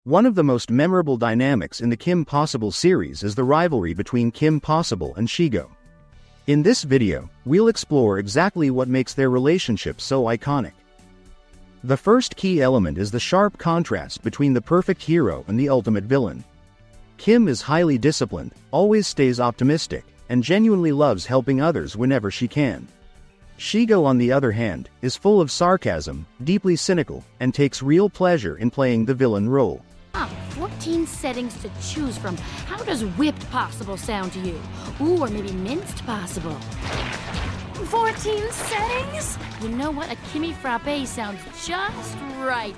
One of the most memorable dynamics in the Kim Possible series is the rivalry between Kim Possible and Shego. In this video, we'll explore exactly what makes their relationship so iconic. The first key element is the sharp contrast between the perfect hero and the ultimate villain. Kim is highly disciplined, always stays optimistic, and genuinely loves helping others whenever she can. Shego, on the other hand, is full of sarcasm, deeply cynical, and takes real pleasure in playing the villain role. 14 settings to choose from. How does whipped possible sound to you? Ooh, or maybe minced possible. 14 settings? You know what? A Kimmy Frappe sounds just right.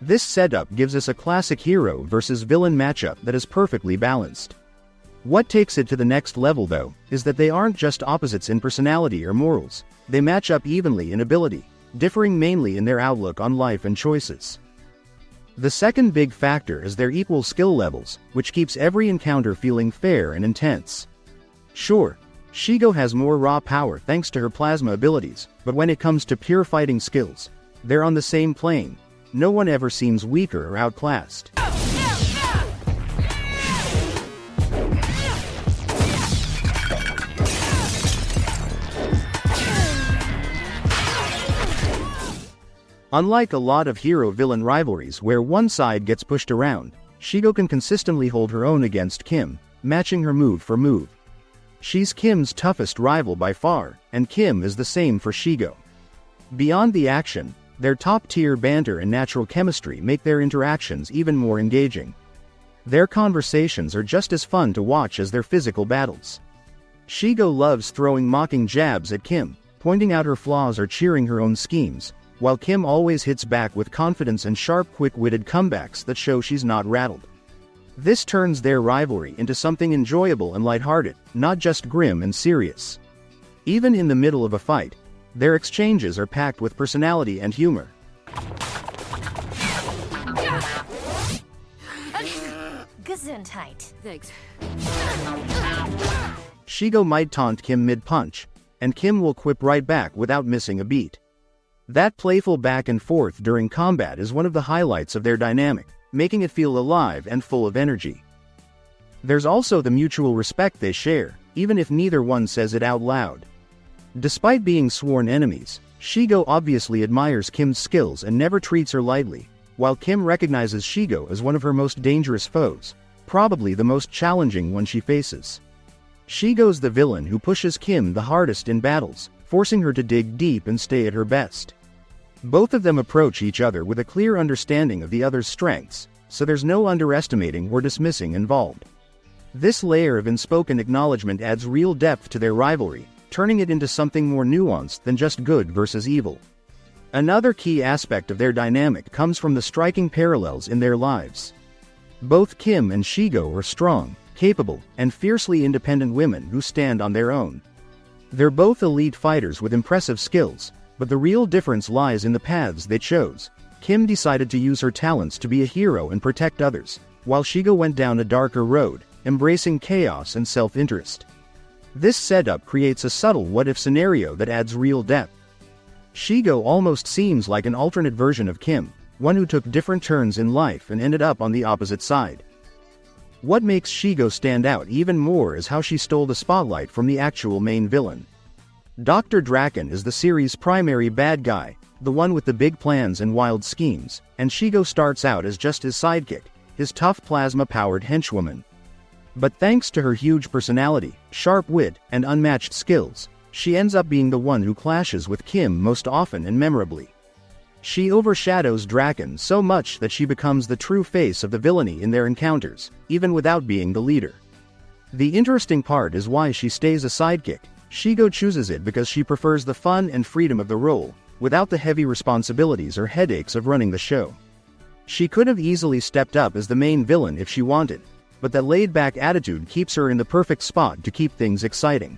This setup gives us a classic hero versus villain matchup that is perfectly balanced. What takes it to the next level, though, is that they aren't just opposites in personality or morals. They match up evenly in ability, differing mainly in their outlook on life and choices. The second big factor is their equal skill levels, which keeps every encounter feeling fair and intense. Sure, Shego has more raw power thanks to her plasma abilities, but when it comes to pure fighting skills, they're on the same plane. No one ever seems weaker or outclassed. Unlike a lot of hero-villain rivalries where one side gets pushed around, Shego can consistently hold her own against Kim, matching her move for move. She's Kim's toughest rival by far, and Kim is the same for Shego. Beyond the action, their top-tier banter and natural chemistry make their interactions even more engaging. Their conversations are just as fun to watch as their physical battles. Shego loves throwing mocking jabs at Kim, pointing out her flaws or cheering her own schemes, while Kim always hits back with confidence and sharp, quick-witted comebacks that show she's not rattled. This turns their rivalry into something enjoyable and lighthearted, not just grim and serious. Even in the middle of a fight, their exchanges are packed with personality and humor. Gesundheit. Thanks. Shego might taunt Kim mid-punch, and Kim will quip right back without missing a beat. That playful back and forth during combat is one of the highlights of their dynamic, making it feel alive and full of energy. There's also the mutual respect they share, even if neither one says it out loud. Despite being sworn enemies, Shego obviously admires Kim's skills and never treats her lightly, while Kim recognizes Shego as one of her most dangerous foes, probably the most challenging one she faces. Shego's the villain who pushes Kim the hardest in battles, forcing her to dig deep and stay at her best. Both of them approach each other with a clear understanding of the other's strengths, so there's no underestimating or dismissing involved. This layer of unspoken acknowledgement adds real depth to their rivalry, turning it into something more nuanced than just good versus evil. Another key aspect of their dynamic comes from the striking parallels in their lives. Both Kim and Shego are strong, capable, and fiercely independent women who stand on their own. They're both elite fighters with impressive skills, but the real difference lies in the paths they chose. Kim decided to use her talents to be a hero and protect others, while Shego went down a darker road, embracing chaos and self-interest. This setup creates a subtle what-if scenario that adds real depth. Shego almost seems like an alternate version of Kim, one who took different turns in life and ended up on the opposite side. What makes Shego stand out even more is how she stole the spotlight from the actual main villain. Dr. Draken is the series' primary bad guy, the one with the big plans and wild schemes, and Shego starts out as just his sidekick, his tough plasma-powered henchwoman. But thanks to her huge personality, sharp wit, and unmatched skills, she ends up being the one who clashes with Kim most often and memorably. She overshadows Draken so much that she becomes the true face of the villainy in their encounters, even without being the leader. The interesting part is why she stays a sidekick. Shego chooses it because she prefers the fun and freedom of the role, without the heavy responsibilities or headaches of running the show. She could have easily stepped up as the main villain if she wanted, but that laid-back attitude keeps her in the perfect spot to keep things exciting.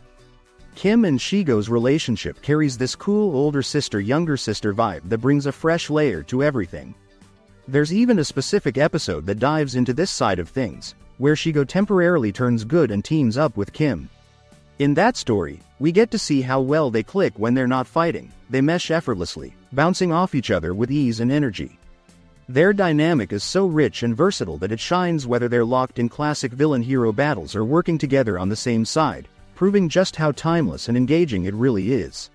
Kim and Shego's relationship carries this cool older sister-younger sister vibe that brings a fresh layer to everything. There's even a specific episode that dives into this side of things, where Shego temporarily turns good and teams up with Kim. In that story, we get to see how well they click when they're not fighting. They mesh effortlessly, bouncing off each other with ease and energy. Their dynamic is so rich and versatile that it shines whether they're locked in classic villain-hero battles or working together on the same side, proving just how timeless and engaging it really is.